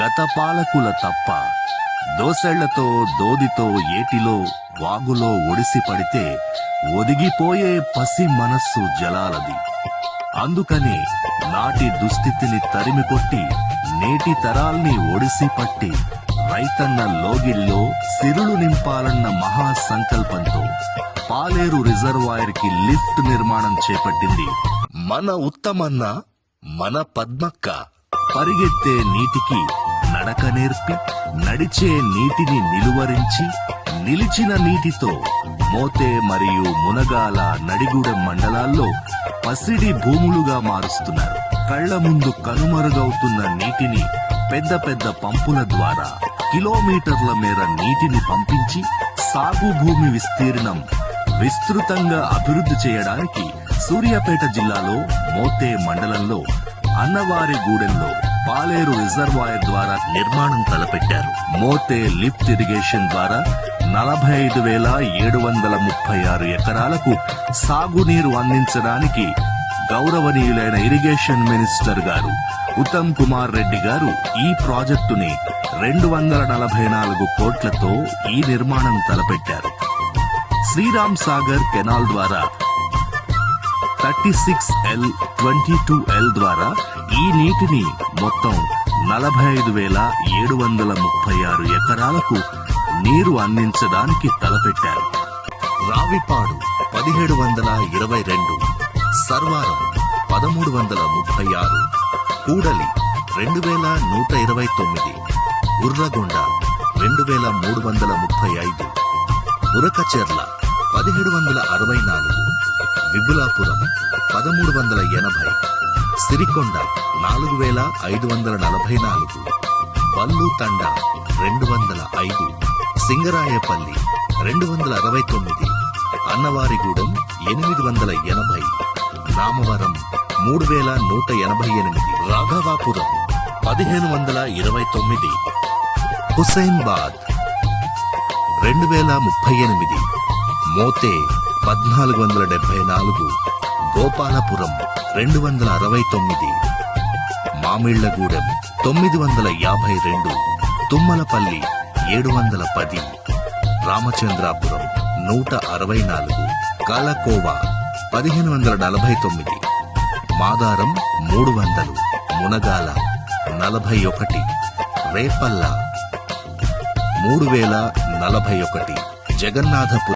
గత పాలకుల తప్ప. దోసెళ్లతో దోదితో ఏటిలో వాగులో ఒడిసి పడితే ఒదిగిపోయే పసి మనస్సు జలాలది. అందుకని నాటి దుస్థితిని తరిమికొట్టి నేటి తరాల్ని ఒడిసి పట్టి రైతన్న లోగిల్లో సిరులు నింపాలన్న మహాసంకల్పంతో పాలేరు రిజర్వాయర్ కి లిఫ్ట్ నిర్మాణం చేపట్టింది మన ఉత్తమన్న, మన పద్మక్క. పరిగెత్తే నీటికి నడక నేర్పి నడిచే నీటిని నిలువరించి నిలిచిన నీటితో మోతే మరియు మునగాల నడిగూడెం మండలాల్లో పసిడి భూములుగా మారుస్తున్నారు. కళ్ల ముందు కనుమరుగవుతున్న నీటిని పెద్ద పెద్ద పంపుల ద్వారా కిలోమీటర్ల మేర నీటిని పంపించి సాగు భూమి విస్తీర్ణం విస్తృతంగా అభివృద్ధి చేయడానికి సూర్యాపేట జిల్లాలో మోతే మండలంలో అన్నవారిగూడెంలో పాలేరు రిజర్వాయర్ ద్వారా నిర్మాణం తలపెట్టారు. మోతే లిఫ్ట్ ఇరిగేషన్ ద్వారా 45,736 ఎకరాలకు సాగునీరు అందించడానికి గౌరవనీయులైన ఇరిగేషన్ మినిస్టర్ గారు ఉత్తమ్ కుమార్ రెడ్డి గారు ఈ ప్రాజెక్టుని 244 కోట్లతో ఈ నిర్మాణం తలపెట్టారు. శ్రీరామ్ సాగర్ కెనాల్ ద్వారా 36L, 22L ద్వారా ఈ నీటిని మొత్తం 45,736 ఎకరాలకు నీరు అందించడానికి తలపెట్టారు. రావిపాడు 1722, సర్వారం 1336, కూడలి 2129, ఉర్రగొండ 2335, ఉరకచెర్ల 1764, విబులాపురం 1380, సిరికొండ 4544, బల్లు తండ 205, సింగరాయపల్లి 269, అన్నవారిగూడెం 880, నామవరం 3188, రాఘవాపురం 1529, హుస్సేన్బాద్ 2038, మోతే 1474, గోపాలపురం 269, మామిళ్లగూడెం 952, తుమ్మలపల్లి 710, రామచంద్రాపురం 164, కాలకోవా 1549, మాదారం 300, మునగాల 41, రేపల్ల 3041, జగన్నాథపురం